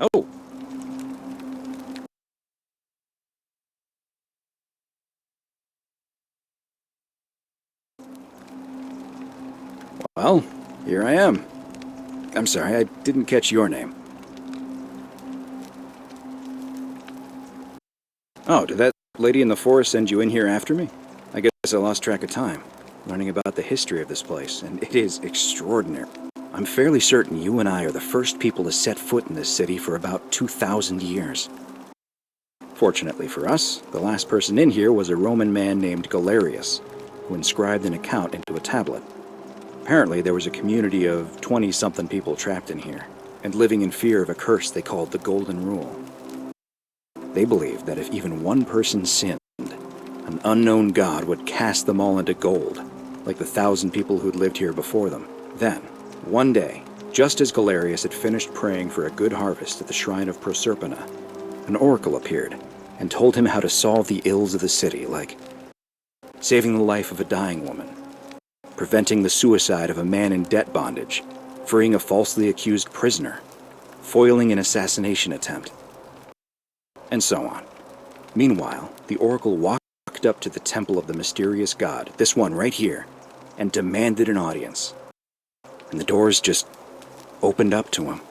Oh, well, here I am. I'm sorry, I didn't catch your name. Oh, did that lady in the forest send you in here after me? I guess I lost track of time, learning about the history of this place, and it is extraordinary. I'm fairly certain you and I are the first people to set foot in this city for about 2,000 years. Fortunately for us, the last person in here was a Roman man named Galerius, who inscribed an account into a tablet. Apparently, there was a community of 20-something people trapped in here, and living in fear of a curse they called the Golden Rule. They believed that if even one person sinned, an unknown god would cast them all into gold, like the 1,000 people who'd lived here before them. Then, one day, just as Galerius had finished praying for a good harvest at the shrine of Proserpina, an oracle appeared and told him how to solve the ills of the city, like saving the life of a dying woman, preventing the suicide of a man in debt bondage, freeing a falsely accused prisoner, foiling an assassination attempt, and so on. Meanwhile, the oracle walked up to the temple of the mysterious god, this one right here, and demanded an audience. And the doors just opened up to him.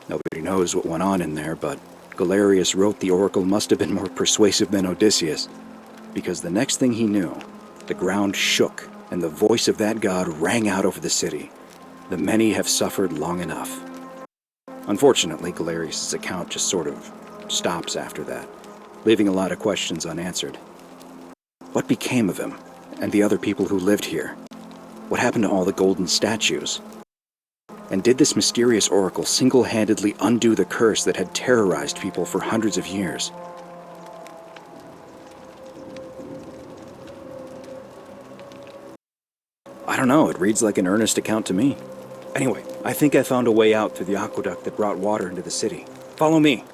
Nobody knows what went on in there, but Galerius wrote the oracle must have been more persuasive than Odysseus, because the next thing he knew, the ground shook and the voice of that god rang out over the city. The many have suffered long enough. Unfortunately, Galerius' account just sort of stops after that, leaving a lot of questions unanswered. What became of him and the other people who lived here? What happened to all the golden statues? And did this mysterious oracle single-handedly undo the curse that had terrorized people for hundreds of years? I don't know, it reads like an earnest account to me. Anyway, I think I found a way out through the aqueduct that brought water into the city. Follow me.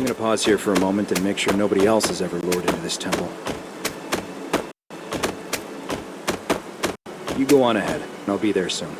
gonna pause here for a moment and make sure nobody else has ever lured into this temple. You go on ahead, and I'll be there soon.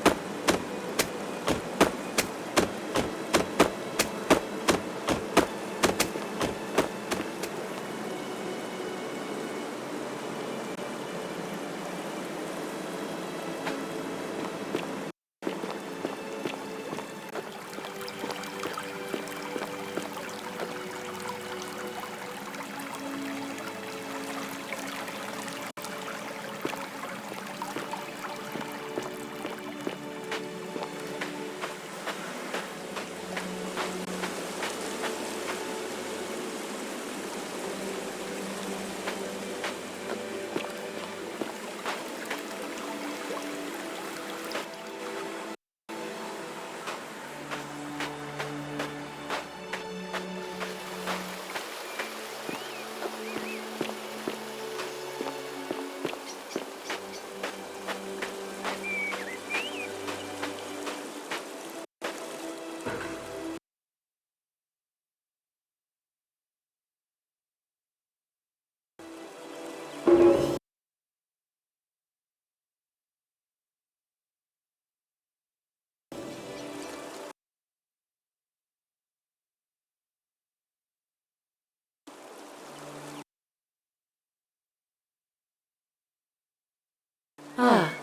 Ah,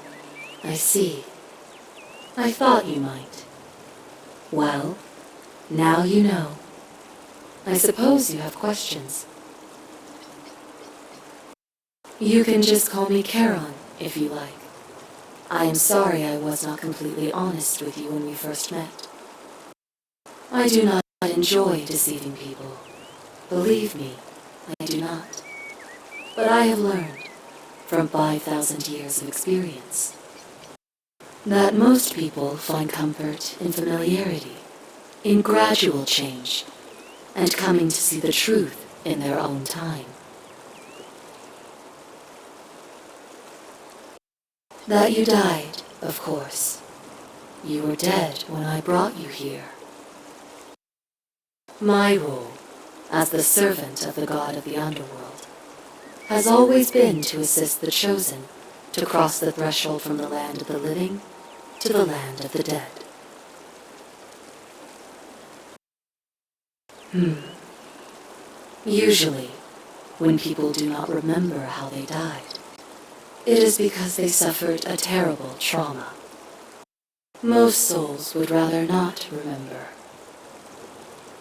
I see. I thought you might. Well, now you know. I suppose you have questions. You can just call me Charon, if you like. I am sorry I was not completely honest with you when we first met. I do not enjoy deceiving people. Believe me, I do not. But I have learned, from 5,000 years of experience, that most people find comfort in familiarity, in gradual change, and coming to see the truth in their own time. That you died, of course. You were dead when I brought you here. My role, as the servant of the god of the underworld, has always been to assist the chosen to cross the threshold from the land of the living to the land of the dead. Usually, when people do not remember how they died, it is because they suffered a terrible trauma. Most souls would rather not remember.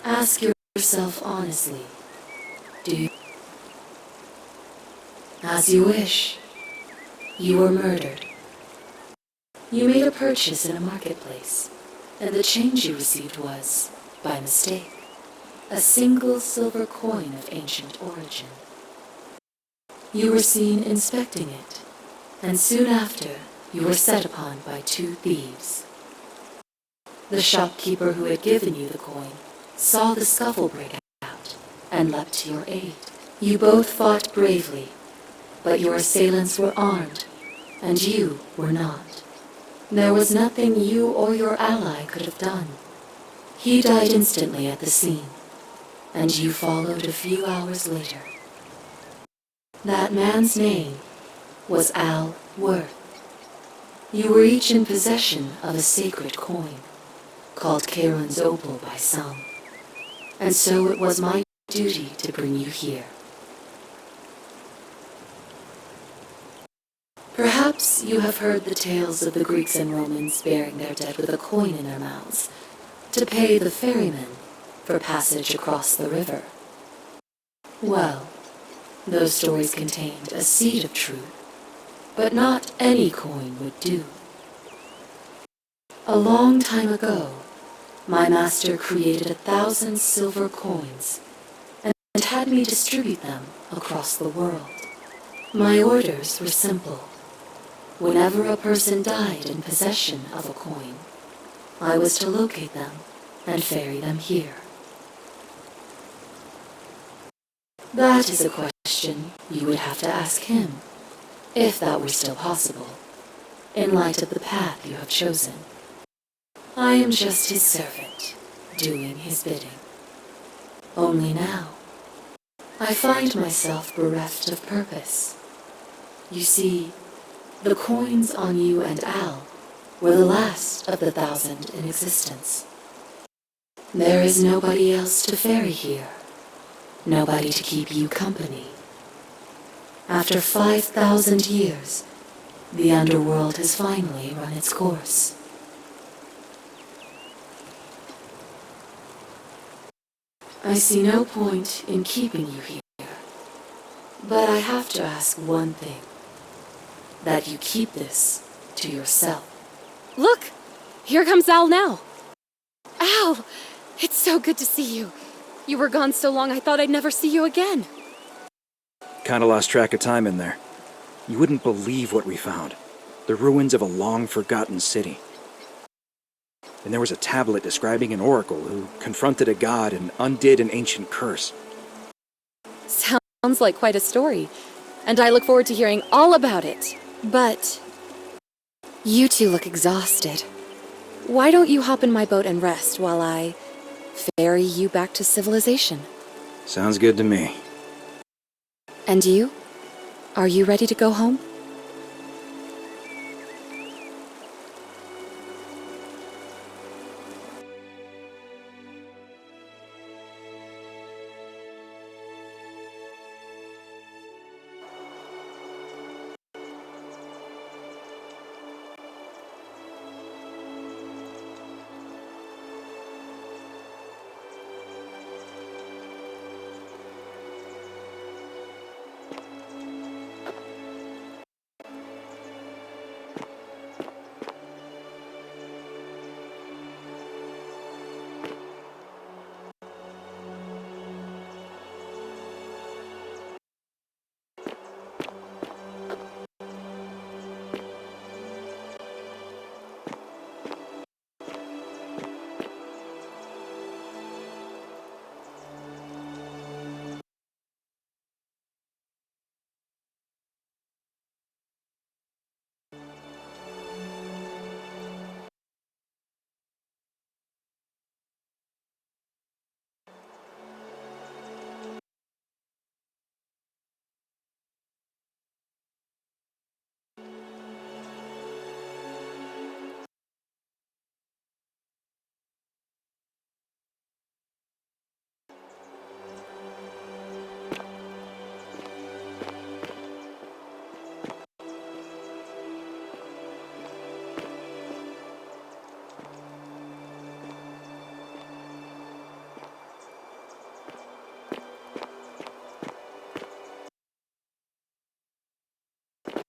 Ask yourself honestly, do you? As you wish. You were murdered. You made a purchase in a marketplace, and the change you received was, by mistake, a single silver coin of ancient origin. You were seen inspecting it, and soon after, you were set upon by 2 thieves. The shopkeeper who had given you the coin saw the scuffle break out and leapt to your aid. You both fought bravely, but your assailants were armed, and you were not. There was nothing you or your ally could have done. He died instantly at the scene, and you followed a few hours later. That man's name was Al Worth. You were each in possession of a sacred coin, called Charon's Opal by some, and so it was my duty to bring you here. Perhaps you have heard the tales of the Greeks and Romans burying their dead with a coin in their mouths to pay the ferryman for passage across the river. Well, those stories contained a seed of truth, but not any coin would do. A long time ago, my master created 1,000 silver coins and had me distribute them across the world. My orders were simple. Whenever a person died in possession of a coin, I was to locate them and ferry them here. That is a question you would have to ask him, if that were still possible, in light of the path you have chosen. I am just his servant, doing his bidding. Only now, I find myself bereft of purpose. You see, the coins on you and Al were the last of the 1,000 in existence. There is nobody else to ferry here, nobody to keep you company. After 5,000 years, the underworld has finally run its course. I see no point in keeping you here, but I have to ask one thing. That you keep this to yourself. Look! Here comes Al now. Al! It's so good to see you. You were gone so long I thought I'd never see you again. Kinda lost track of time in there. You wouldn't believe what we found. The ruins of a long-forgotten city. And there was a tablet describing an oracle who confronted a god and undid an ancient curse. Sounds like quite a story, and I look forward to hearing all about it. But you two look exhausted. Why don't you hop in my boat and rest while I ferry you back to civilization? Sounds good to me. And you? Are you ready to go home?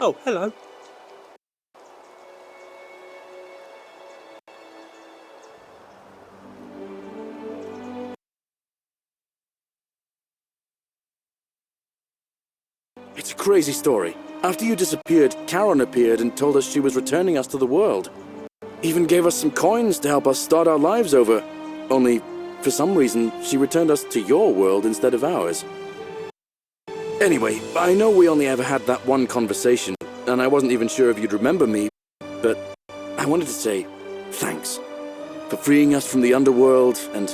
Oh, hello. It's a crazy story. After you disappeared, Charon appeared and told us she was returning us to the world. Even gave us some coins to help us start our lives over. Only, for some reason, she returned us to your world instead of ours. Anyway, I know we only ever had that one conversation, and I wasn't even sure if you'd remember me, but I wanted to say thanks for freeing us from the underworld and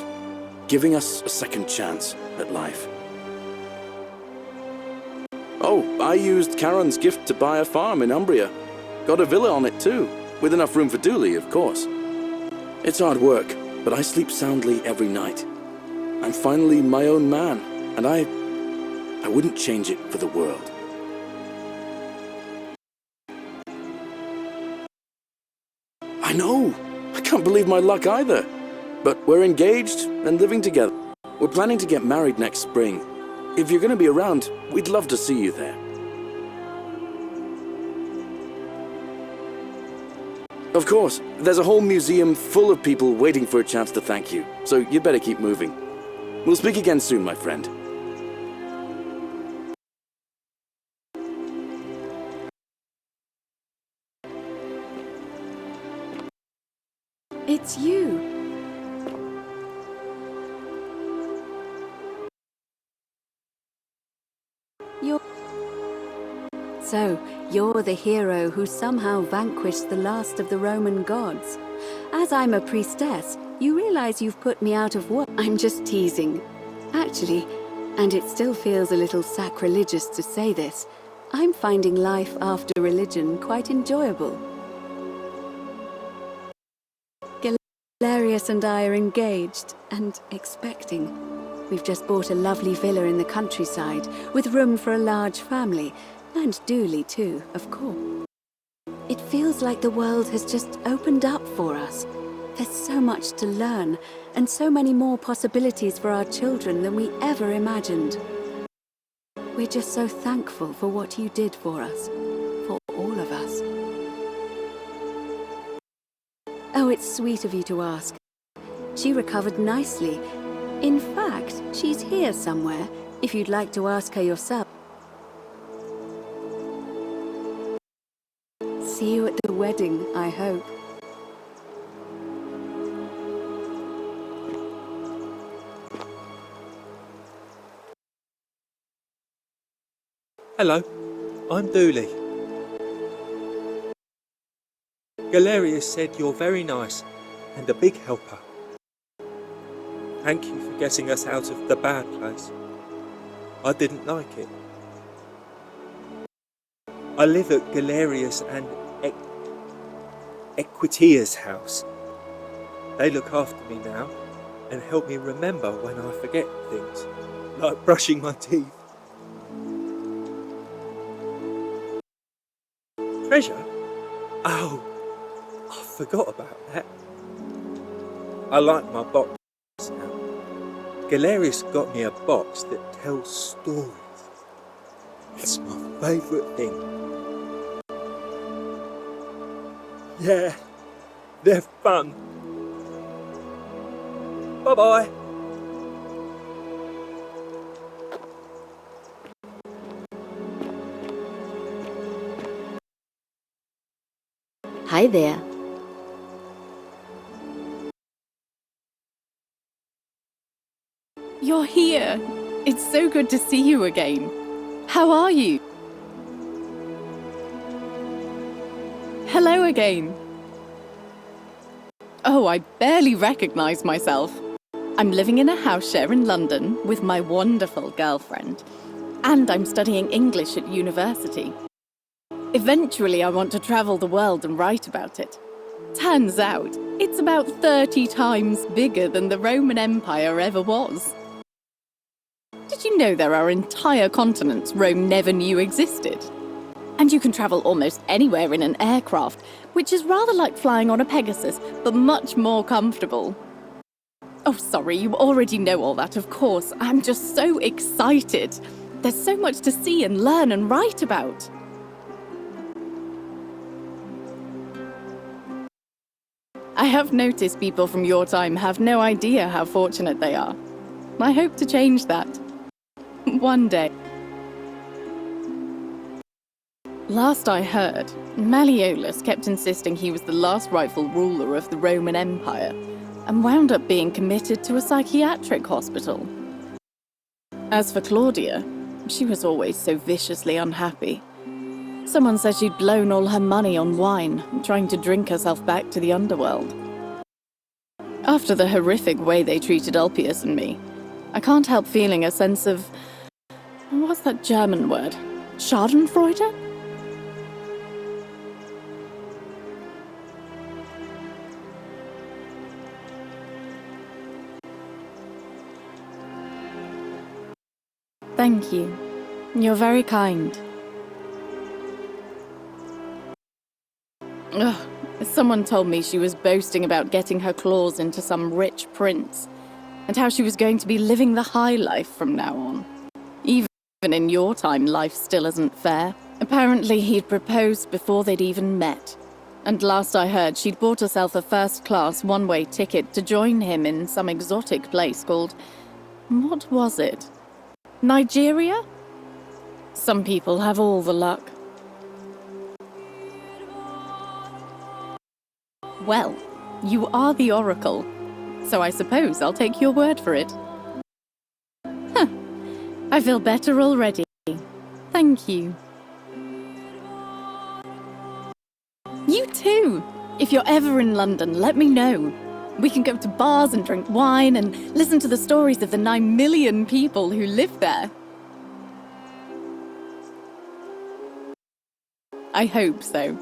giving us a second chance at life. Oh, I used Charon's gift to buy a farm in Umbria. Got a villa on it too, with enough room for Dooley, of course. It's hard work, but I sleep soundly every night. I'm finally my own man, and I wouldn't change it for the world. I know! I can't believe my luck either. But we're engaged and living together. We're planning to get married next spring. If you're going to be around, we'd love to see you there. Of course, there's a whole museum full of people waiting for a chance to thank you, so you better keep moving. We'll speak again soon, my friend. It's you. So, you're the hero who somehow vanquished the last of the Roman gods. As I'm a priestess, you realize you've put me out of work. I'm just teasing. Actually, and it still feels a little sacrilegious to say this, I'm finding life after religion quite enjoyable. Galerius and I are engaged and expecting. We've just bought a lovely villa in the countryside with room for a large family, and Dooley too, of course. It feels like the world has just opened up for us. There's so much to learn, and so many more possibilities for our children than we ever imagined. We're just so thankful for what you did for us, for all of us. Oh, it's sweet of you to ask. She recovered nicely. In fact, she's here somewhere, if you'd like to ask her yourself. See you at the wedding, I hope. Hello, I'm Dooley. Galerius said you're very nice and a big helper. Thank you for getting us out of the bad place. I didn't like it. I live at Galerius and Equitia's house. They look after me now and help me remember when I forget things, like brushing my teeth. Treasure? Oh, I forgot about that. I like my box now. Galerius got me a box that tells stories. It's my favourite thing. Yeah, they're fun. Bye-bye. Hi there. You're here. It's so good to see you again. How are you? Hello again. Oh, I barely recognize myself. I'm living in a house share in London with my wonderful girlfriend, and I'm studying English at university. Eventually, I want to travel the world and write about it. Turns out, it's about 30 times bigger than the Roman Empire ever was. Did you know there are entire continents Rome never knew existed? And you can travel almost anywhere in an aircraft, which is rather like flying on a Pegasus, but much more comfortable. Oh, sorry, you already know all that, of course. I'm just so excited. There's so much to see and learn and write about. I have noticed people from your time have no idea how fortunate they are. I hope to change that. One day. Last I heard, Malleolus kept insisting he was the last rightful ruler of the Roman Empire, and wound up being committed to a psychiatric hospital. As for Claudia, she was always so viciously unhappy. Someone said she'd blown all her money on wine, trying to drink herself back to the underworld. After the horrific way they treated Ulpius and me, I can't help feeling a sense of... what's that German word? Schadenfreude? Thank you. You're very kind. Ugh, someone told me she was boasting about getting her claws into some rich prince, and how she was going to be living the high life from now on. Even in your time, life still isn't fair. Apparently, he'd proposed before they'd even met. And last I heard, she'd bought herself a first-class one-way ticket to join him in some exotic place called... what was it? Nigeria? Some people have all the luck. Well, you are the oracle, so I suppose I'll take your word for it. Huh. I feel better already. Thank you. You too! If you're ever in London, let me know. We can go to bars and drink wine and listen to the stories of the 9 million people who live there. I hope so.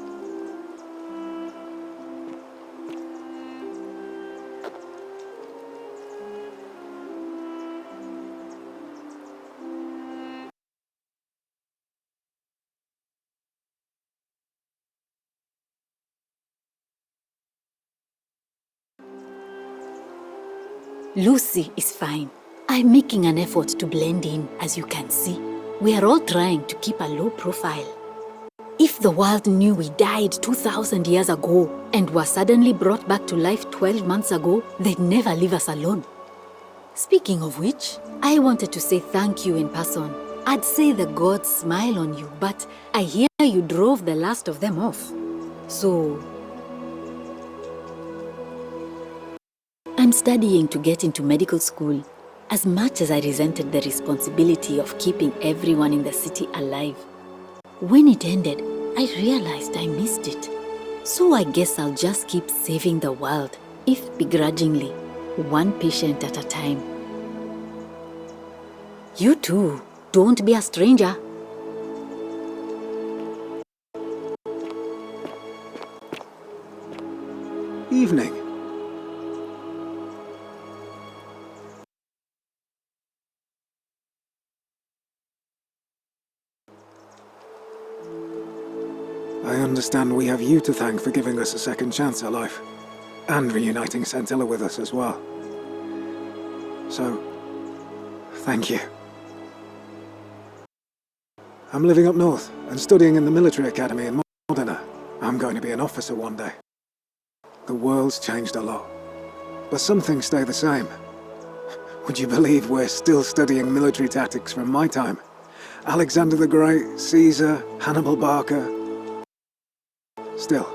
Lucy is fine. I'm making an effort to blend in, as you can see. We are all trying to keep a low profile. If the world knew we died 2,000 years ago and were suddenly brought back to life 12 months ago, they'd never leave us alone. Speaking of which, I wanted to say thank you in person. I'd say the gods smile on you, but I hear you drove the last of them off. So I'm studying to get into medical school. As much as I resented the responsibility of keeping everyone in the city alive, when it ended, I realized I missed it. So I guess I'll just keep saving the world, if begrudgingly, one patient at a time. You too, don't be a stranger. Evening. I understand we have you to thank for giving us a second chance at life, and reuniting Centilla with us as well. So, thank you. I'm living up north and studying in the military academy in Modena. I'm going to be an officer one day. The world's changed a lot, but some things stay the same. Would you believe we're still studying military tactics from my time? Alexander the Great, Caesar, Hannibal Barca. Still,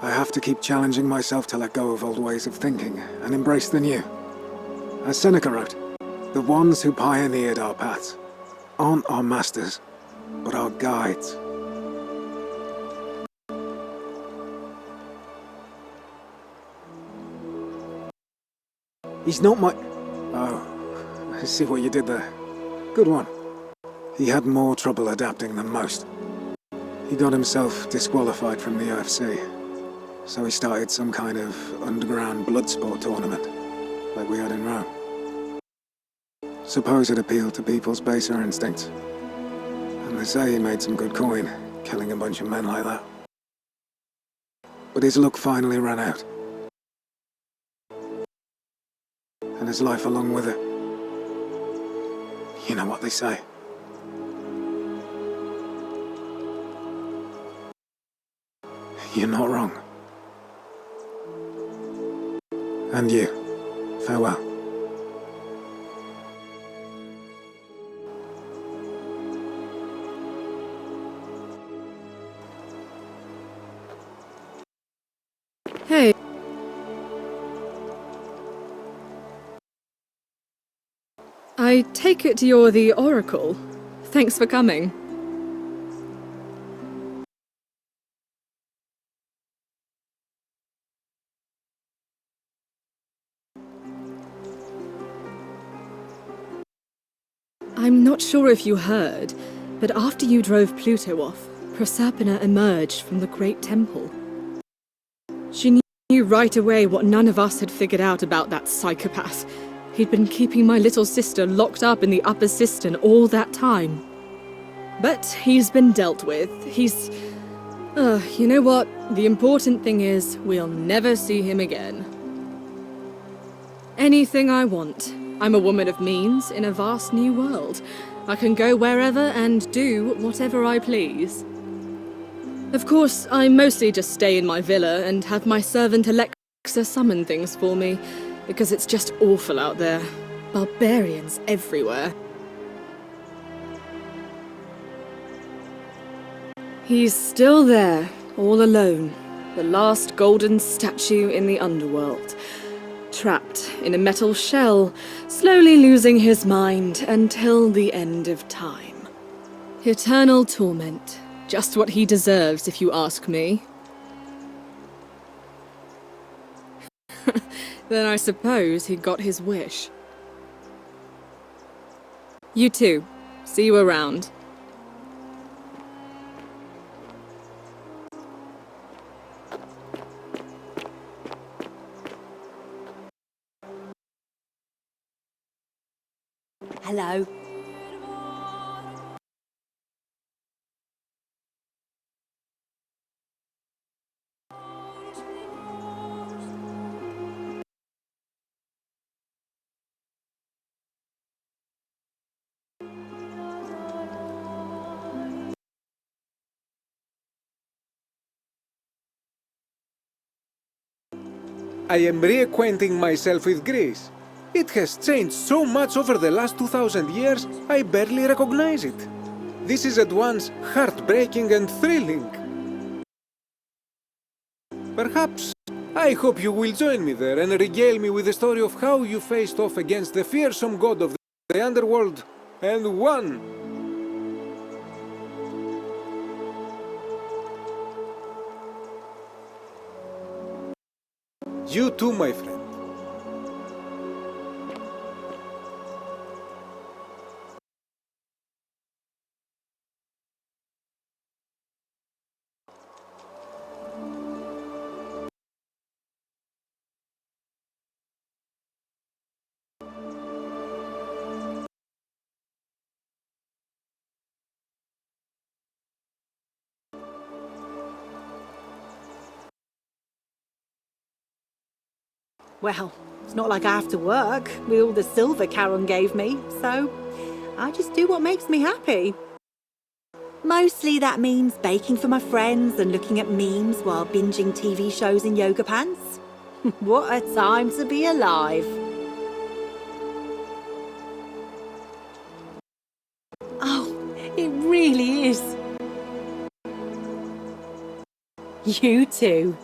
I have to keep challenging myself to let go of old ways of thinking and embrace the new. As Seneca wrote, the ones who pioneered our paths aren't our masters, but our guides. He's not my... Oh, I see what you did there. Good one. He had more trouble adapting than most. He got himself disqualified from the UFC, so he started some kind of underground blood sport tournament, like we had in Rome. Suppose it appealed to people's baser instincts. And they say he made some good coin, killing a bunch of men like that. But his luck finally ran out. And his life along with it. You know what they say. You're not wrong. And you, farewell. Hey. I take it you're the Oracle. Thanks for coming. I'm not sure if you heard, but after you drove Pluto off, Proserpina emerged from the Great Temple. She knew right away what none of us had figured out about that psychopath. He'd been keeping my little sister locked up in the upper cistern all that time. But he's been dealt with. You know what? The important thing is, we'll never see him again. Anything I want. I'm a woman of means in a vast new world. I can go wherever and do whatever I please. Of course, I mostly just stay in my villa and have my servant Alexa summon things for me, because it's just awful out there. Barbarians everywhere. He's still there, all alone. The last golden statue in the underworld. Trapped in a metal shell, slowly losing his mind until the end of time. Eternal torment. Just what he deserves, if you ask me. Then I suppose he got his wish. You too. See you around. Hello. I am reacquainting myself with Greece. It has changed so much over the last 2000 years, I barely recognize it. This is at once heartbreaking and thrilling. Perhaps I hope you will join me there and regale me with the story of how you faced off against the fearsome god of the underworld and won. You too, my friend. Well, it's not like I have to work with all the silver Charon gave me, so I just do what makes me happy. Mostly that means baking for my friends and looking at memes while binging TV shows in yoga pants. What a time to be alive. Oh, it really is. You too.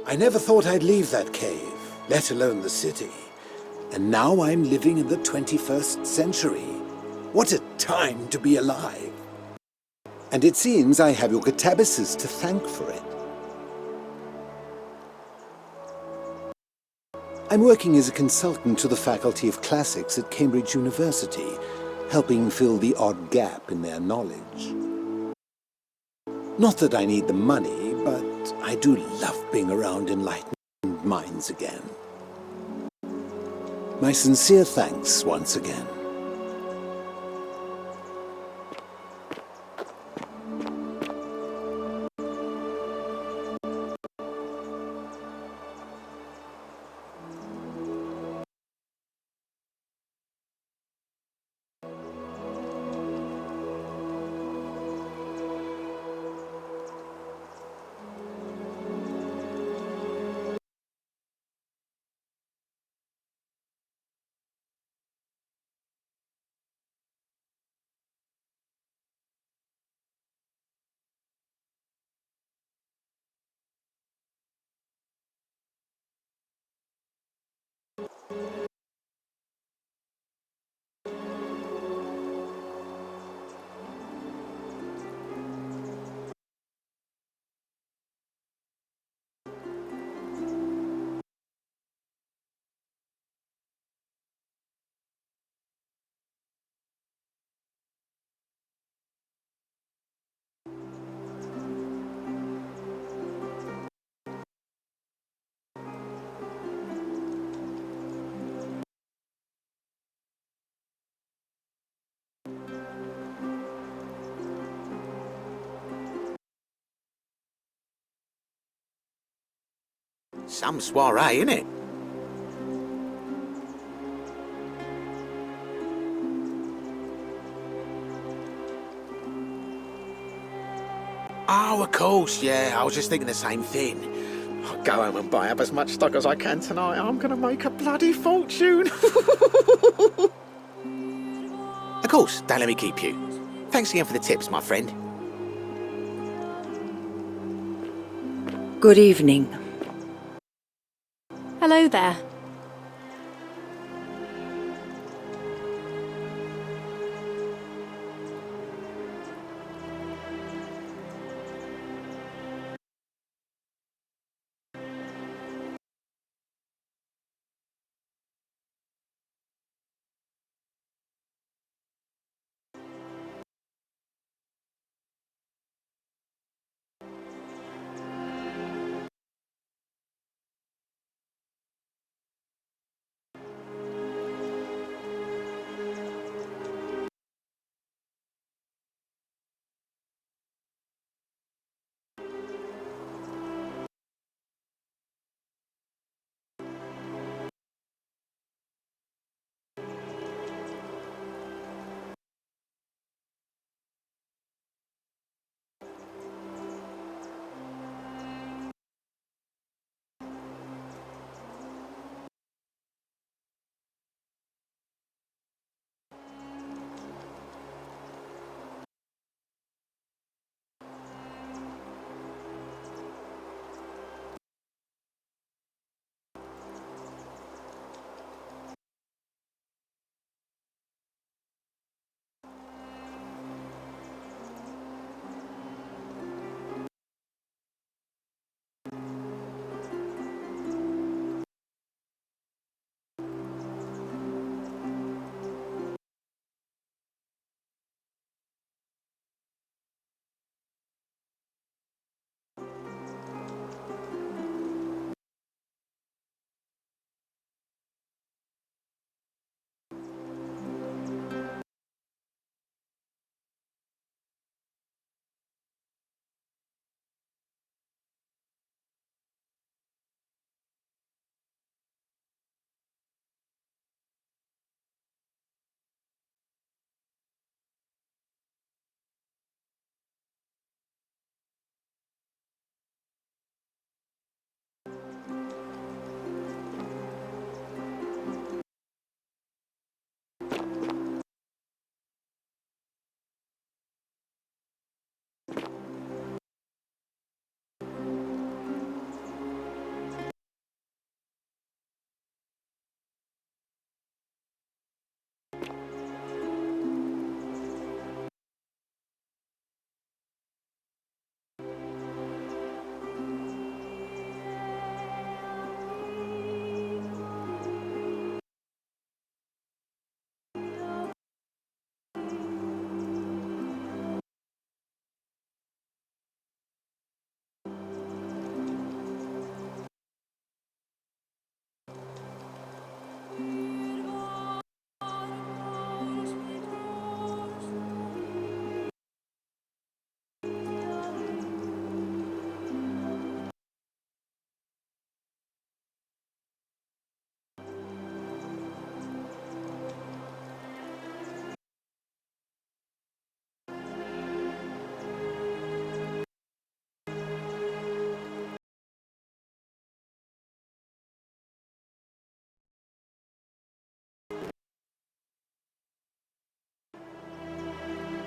I never thought I'd leave that cave, let alone the city. And now I'm living in the 21st century. What a time to be alive! And it seems I have your catabasis to thank for it. I'm working as a consultant to the Faculty of Classics at Cambridge University, helping fill the odd gap in their knowledge. Not that I need the money, but I do love being around enlightened minds again. My sincere thanks once again. Some soiree, innit? Oh, of course, yeah. I was just thinking the same thing. go home and buy up as much stock as I can tonight. I'm gonna make a bloody fortune. Of course, don't let me keep you. Thanks again for the tips, my friend. Good evening. Hello there.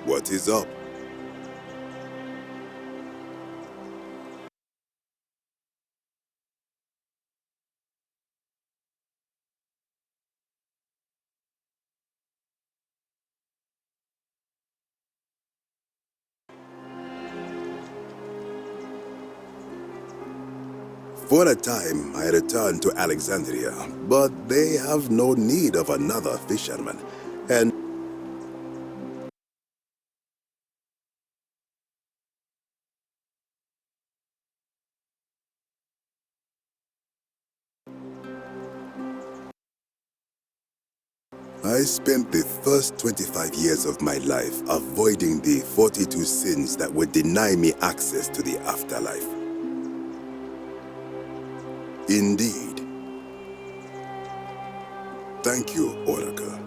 What is up? For a time, I returned to Alexandria, but they have no need of another fisherman. And I spent the first 25 years of my life avoiding the 42 sins that would deny me access to the afterlife. Indeed. Thank you, Oracle.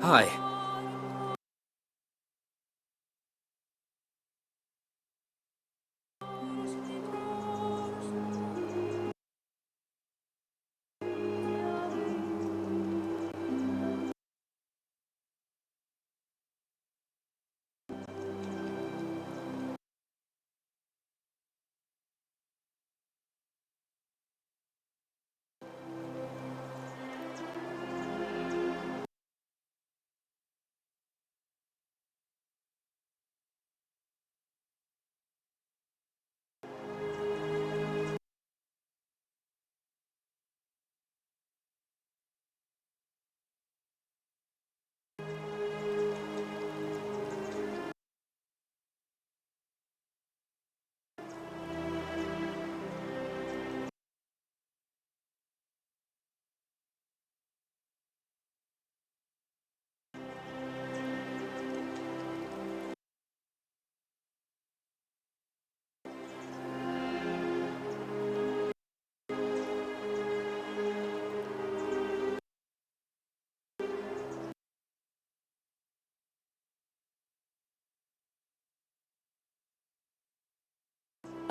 Hi.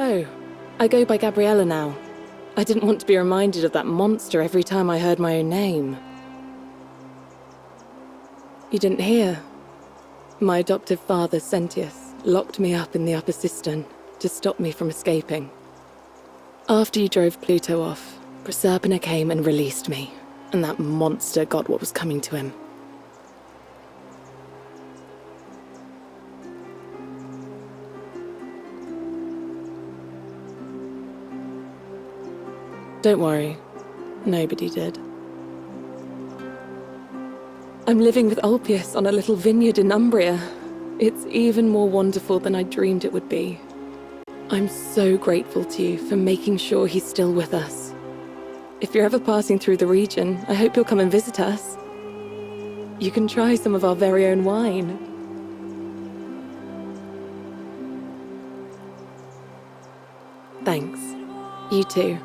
Oh, I go by Gabriella now. I didn't want to be reminded of that monster every time I heard my own name. You didn't hear? My adoptive father, Sentius, locked me up in the upper cistern to stop me from escaping. After you drove Pluto off, Proserpina came and released me, and that monster got what was coming to him. Don't worry, nobody did. I'm living with Ulpius on a little vineyard in Umbria. It's even more wonderful than I dreamed it would be. I'm so grateful to you for making sure he's still with us. If you're ever passing through the region, I hope you'll come and visit us. You can try some of our very own wine. Thanks. You too.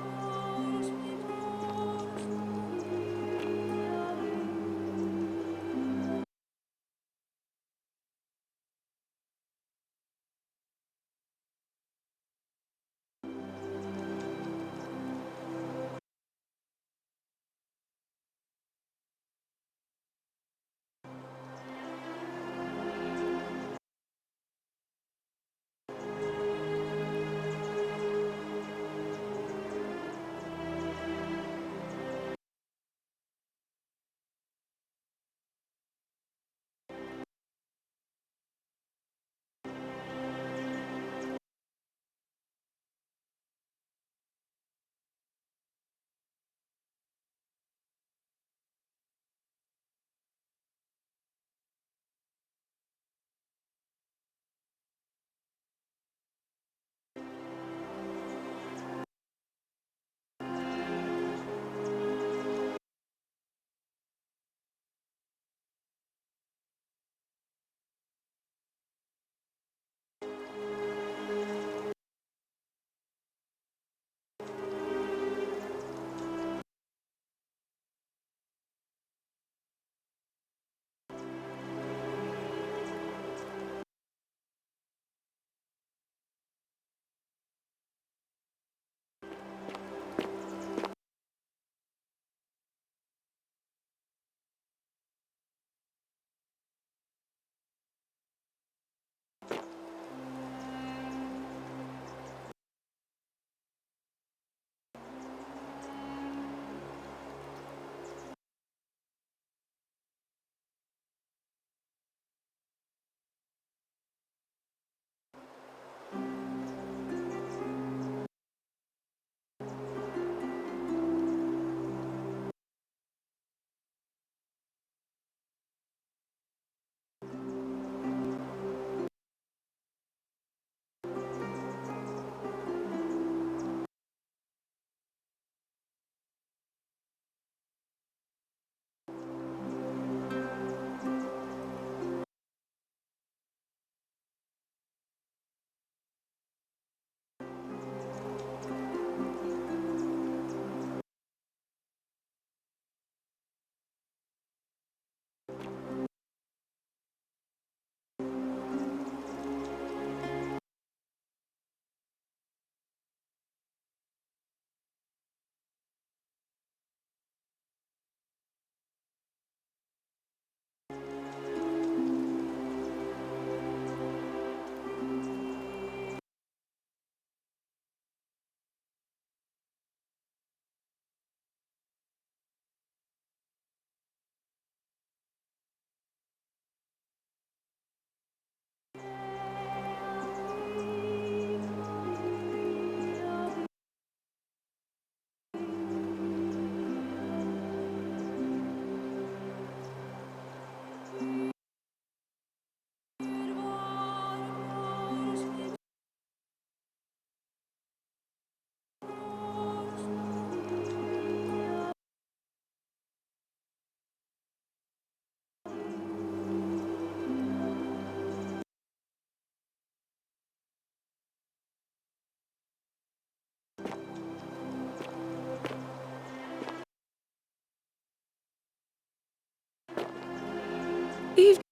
Evening.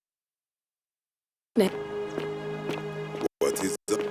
What is up?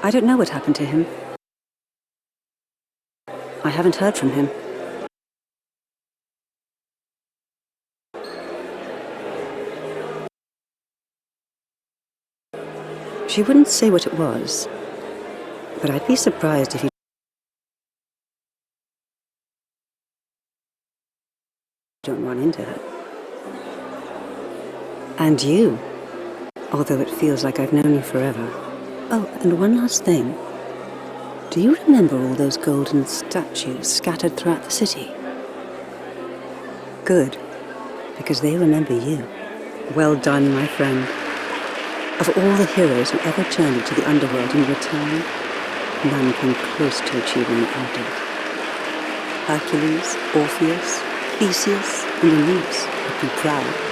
I don't know what happened to him. I haven't heard from him. She wouldn't say what it was, but I'd be surprised if you don't run into her. And you, although it feels like I've known you forever. Oh, and one last thing. Do you remember all those golden statues scattered throughout the city? Good, because they remember you. Well done, my friend. Of all the heroes who ever journeyed to the underworld in your time, none came close to achieving what you did. Hercules, Orpheus, Theseus, and Aeneas would be proud.